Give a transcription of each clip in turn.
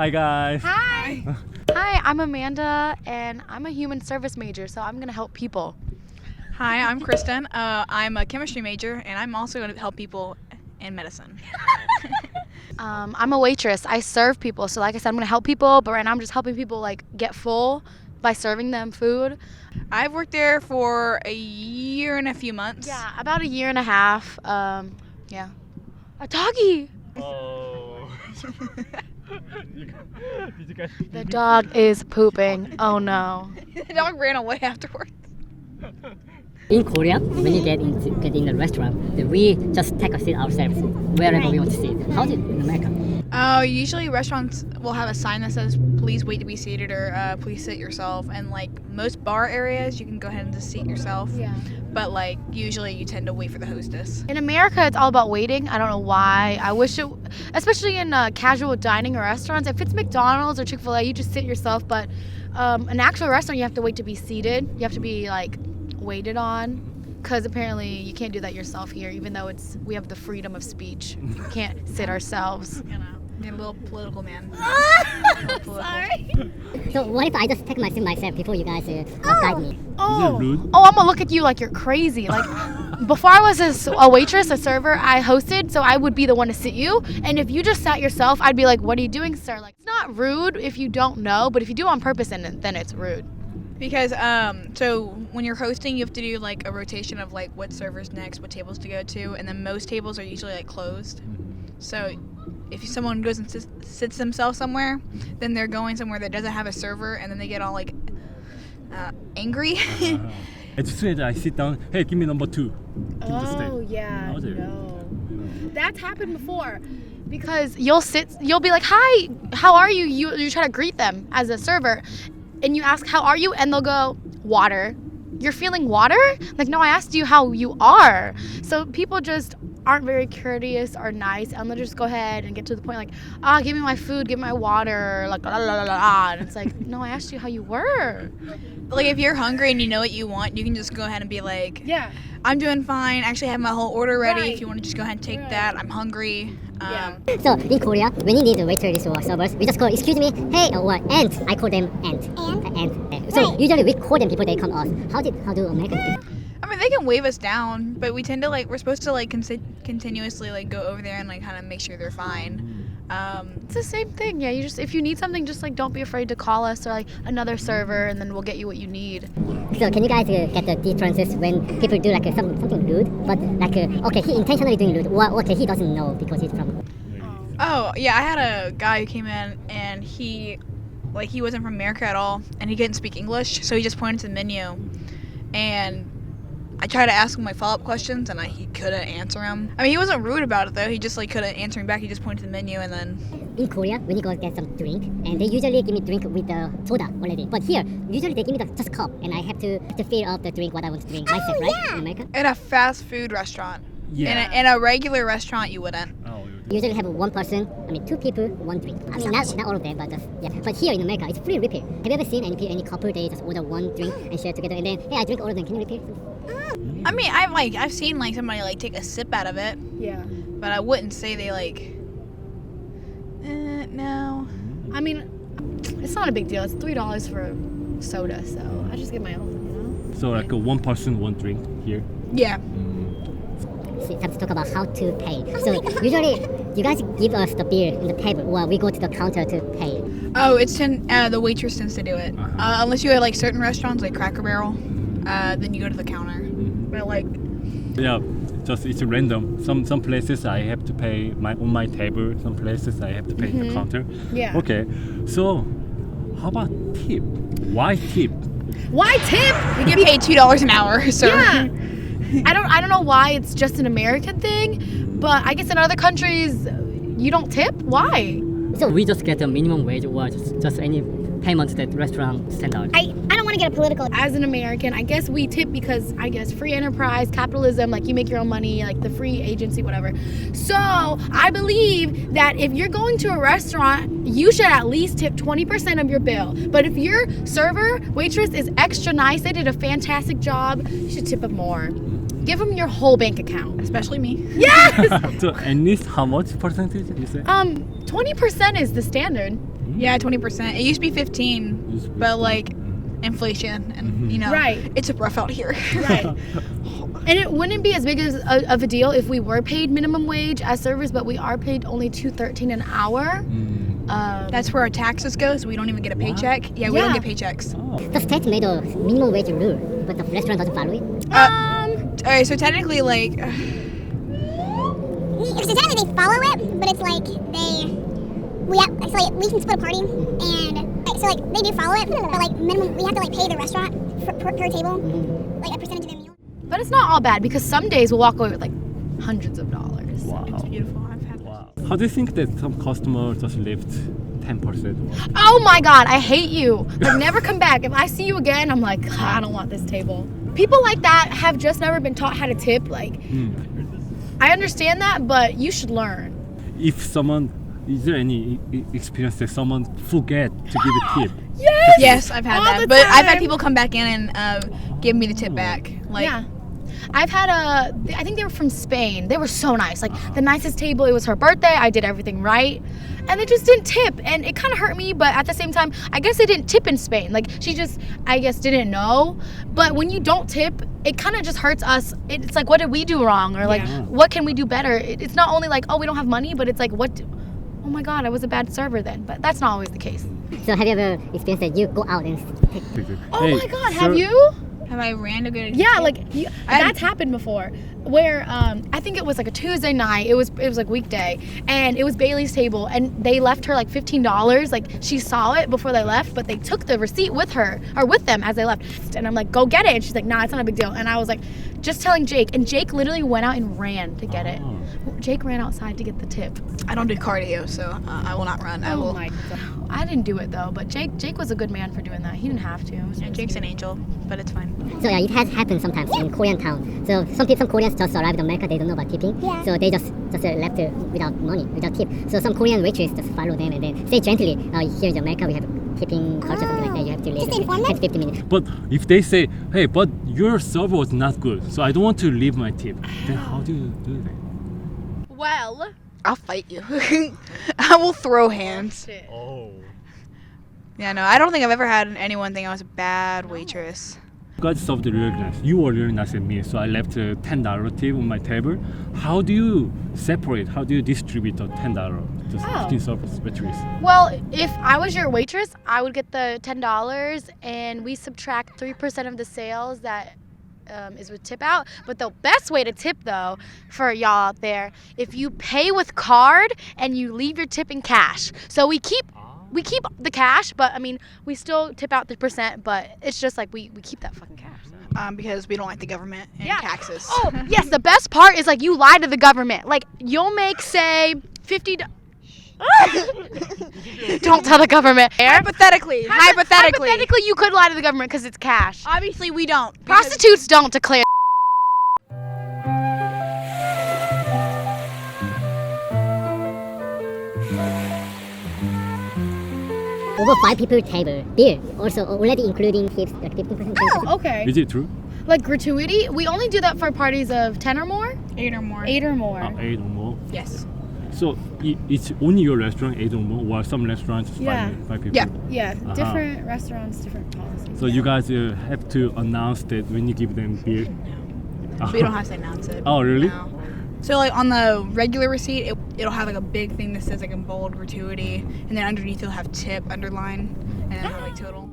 Hi guys. Hi. Hi, I'm Amanda, and I'm a human service major, so I'm going to help people. Hi, I'm Kristen. I'm a chemistry major, and I'm also going to help people in medicine. I'm a waitress. I serve people, so like I said, I'm going to help people, but right now I'm just helping people like get full by serving them food. I've worked there for a year and a few months. Yeah, about a year and a half. Yeah. A doggy! Oh. Did you guys The dog is pooping. Oh no. The dog ran away afterwards. In Korea, when you get in a restaurant, we just take a seat ourselves wherever we want to sit. How's it in America? Usually restaurants will have a sign that says please wait to be seated or please sit yourself, and like most bar areas you can go ahead and just seat yourself. Yeah. But like usually you tend to wait for the hostess. In America, it's all about waiting. I don't know why. I wish it, especially in casual dining or restaurants, if it's McDonald's or Chick-fil-A, you just sit yourself. But an actual restaurant, you have to wait to be seated. You have to be like waited on, because apparently you can't do that yourself here, even though we have the freedom of speech. We can't sit ourselves. You know, you're a little political man. Sorry. So what if I just take my seat myself before you guys guide me? Oh, rude? I'm gonna look at you like you're crazy. Like before I was a waitress, a server, I hosted, so I would be the one to sit you. And if you just sat yourself, I'd be like, "What are you doing, sir?" Like it's not rude if you don't know, but if you do on purpose, then it's rude. Because so when you're hosting, you have to do like a rotation of like what server's next, what tables to go to, and then most tables are usually like closed. So if someone goes and sits themselves somewhere, then they're going somewhere that doesn't have a server, and then they get all like angry. As soon as I sit down, hey, give me number 2. Oh yeah, How's it? no, that's happened before. Because you'll be like, "Hi, how are you?" You try to greet them as a server, and you ask, "How are you?" and they'll go, "Water." You're feeling water? Like, no, I asked you how you are. So people just aren't very courteous or nice, and they'll just go ahead and get to the point like, give me my food, give me my water, like, la, la, la, la, la. And it's like, no, I asked you how you were. Like if you're hungry and you know what you want, you can just go ahead and be like, Yeah. I'm doing fine. Actually, I have my whole order ready. Right. If you want to just go ahead and take that, I'm hungry. Yeah. So in Korea, when you need a waiters or servers, we just call, excuse me, hey, or ant. I call them ant. Ant. So usually we call them before they come us. How do Americans do? I mean, they can wave us down, but we tend to like, we're supposed to like continuously like go over there and like kind of make sure they're fine. It's the same thing. Yeah, you just, if you need something, just like don't be afraid to call us or like another server, and then we'll get you what you need. So can you guys get the differences when people do like something rude, but like okay, he intentionally doing rude, or okay, he doesn't know because he's from. Oh yeah, I had a guy who came in and he wasn't from America at all, and he couldn't speak English, so he just pointed to the menu, and I tried to ask him like follow-up questions, and he couldn't answer them. I mean, he wasn't rude about it though. He just like couldn't answer me back. He just pointed to the menu, and then. In Korea, when you go get some drink, and they usually give me drink with the soda already. But here, usually they give me just cup, and I have to fill up the drink what I want to drink myself, right? In America, In a fast food restaurant. Yeah. In a regular restaurant, you wouldn't. Oh, usually have one person, I mean 2 people, 1 drink. I mean not all of them, but just yeah. But here in America, it's free refill. Have you ever seen any couple they just order 1 drink and share together, and then hey, I drink all of them. Can you refill? I mean, I've seen like somebody like take a sip out of it, Yeah. but I wouldn't say they like. No. I mean, it's not a big deal. It's $3 for a soda, so I just get my own, so like a 1 person, 1 drink here. Yeah. See, time to talk about how to pay. So usually, you guys give us the bill in the table, or we go to the counter to pay. Oh, the waitress tends to do it. Unless you have like certain restaurants like Cracker Barrel, then you go to the counter. But like. Yeah, just it's random. Some places I have to pay on my table. Some places I have to pay the counter. Yeah. Okay, so how about tip? Why tip? Why tip? We get paid $2 an hour, so. Yeah. I don't know why it's just an American thing, but I guess in other countries you don't tip. Why? So we just get a minimum wage, or just any payment that restaurant send out. I don't want to get a political. As an American, I guess we tip because I guess free enterprise, capitalism, like you make your own money, like the free agency, whatever. So I believe that if you're going to a restaurant, you should at least tip 20% of your bill. But if your server, waitress is extra nice, they did a fantastic job, you should tip them more. Give them your whole bank account. Especially me. Yes! So at least how much percentage you say? 20% is the standard. Yeah, 20%. It used to be 15, Used to be but like inflation and you know, Right. it's rough out here. Right. And it wouldn't be as big of a deal if we were paid minimum wage as servers, but we are paid only $2.13 an hour. That's where our taxes go, so we don't even get a paycheck. Yeah, we don't get paychecks. Oh. The state made a minimum wage rule, but the restaurant doesn't follow it. Okay, so technically, like, So technically they follow it, but it's like we can split a party, and so like they do follow it, but like minimum we have to like pay the restaurant per table, like a percentage of their meal. But it's not all bad because some days we'll walk away with like hundreds of dollars. Wow. it's beautiful. I've had Wow. How do you think that some customers just left 10%? Oh my God, I hate you. Like, never come back. If I see you again, I'm like, I don't want this table. People like that have just never been taught how to tip. Like, I understand that, but you should learn. If someone, is there any experience that someone forget to give a tip? Yes, I've had All that. the But I've had time. people come back in and give me the tip back. Like, Yeah. I've had I think they were from Spain. They were so nice. Like, the nicest table. It was her birthday. I did everything right. And they just didn't tip. And it kind of hurt me. But at the same time, I guess they didn't tip in Spain. Like, she just, I guess, didn't know. But when you don't tip, it kind of just hurts us. It's like, what did we do wrong? Or like, what can we do better? It's not only like, oh, we don't have money, but it's like, oh my God, I was a bad server then. But that's not always the case. So have you ever experienced that you go out and take? Oh my God, have you? have I ran to go to Yeah, like that's happened before. Where I think it was like a Tuesday night. It was like weekday, and it was Bailey's table, and they left her like $15. Like, she saw it before they left, but they took the receipt with her or with them as they left. And I'm like, go get it. And she's like, nah, it's not a big deal. And I was like, just telling Jake, and Jake literally went out and ran to get it. Jake ran outside to get the tip. I don't do cardio, so I will not run. I will. my God. I didn't do it though, but Jake was a good man for doing that. He didn't have to. Yeah, Jake's an angel, but it's fine. So yeah, it has happened sometimes in Korean town. So some Koreans just arrived in America, they don't know about tipping. Yeah. So they just left without money, without tip. So some Korean waitress just follow them and then say gently, here in America we have a tipping culture, something like that. You have to leave Just inform them? 10 to 15 minutes. But if they say, hey, but your server was not good, so I don't want to leave my tip, then how do you do that? Well, I'll fight you. I will throw hands. Oh. Yeah, no, I don't think I've ever had anyone think I was a bad waitress. You guys served really nice. You were really nice at me, so I left a $10 tip on my table. How do you separate? How do you distribute the $10 just between servers, waitress? well, if I was your waitress, I would get the $10, and we subtract 3% of the sales that is with tip out. But the best way to tip, though, for y'all out there, if you pay with card and you leave your tip in cash. So we keep the cash, but I mean, we still tip out the percent, but it's just like we keep that fucking cash. Because we don't like the government and taxes. Oh, yes, the best part is like you lie to the government. Like, you'll make, say, $50. Don't tell the government. Hypothetically, Hypothetically, you could lie to the government because it's cash. obviously we don't. because- Prostitutes don't declare. Over 5 people table, beer, also already including tips, like 15%. Oh, okay. Is it true? Like gratuity, we only do that for parties of 10 or more. 8 or more. 8 or more. 8 or more. Yes. So it's only your restaurant 8 or more, while some restaurants Yeah. five people. Yeah. Yeah, different restaurants, different policies. So you guys have to announce that when you give them beer. We don't have to announce it. Oh, really? No. So like on the regular receipt, it'll have like a big thing that says like in bold gratuity, and then underneath it'll have tip underline, and then have like total.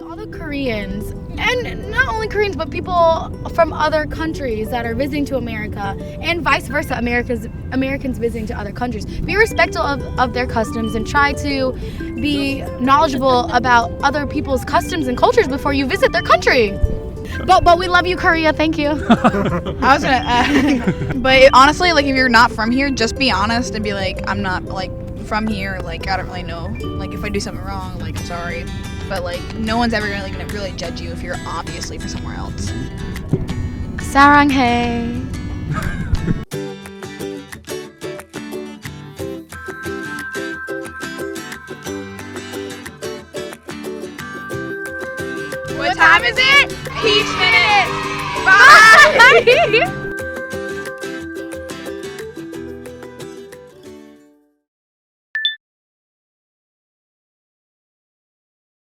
All the Koreans, and not only Koreans, but people from other countries that are visiting to America, and vice versa, Americans visiting to other countries. Be respectful of their customs and try to be knowledgeable about other people's customs and cultures before you visit their country. But we love you, Korea. Thank you. I was gonna, but honestly, like if you're not from here, just be honest and be like, I'm not like from here. Like I don't really know. Like if I do something wrong, like sorry. But like no one's ever gonna really judge you if you're obviously from somewhere else. 사랑해. What time is it? Peach minute. Bye.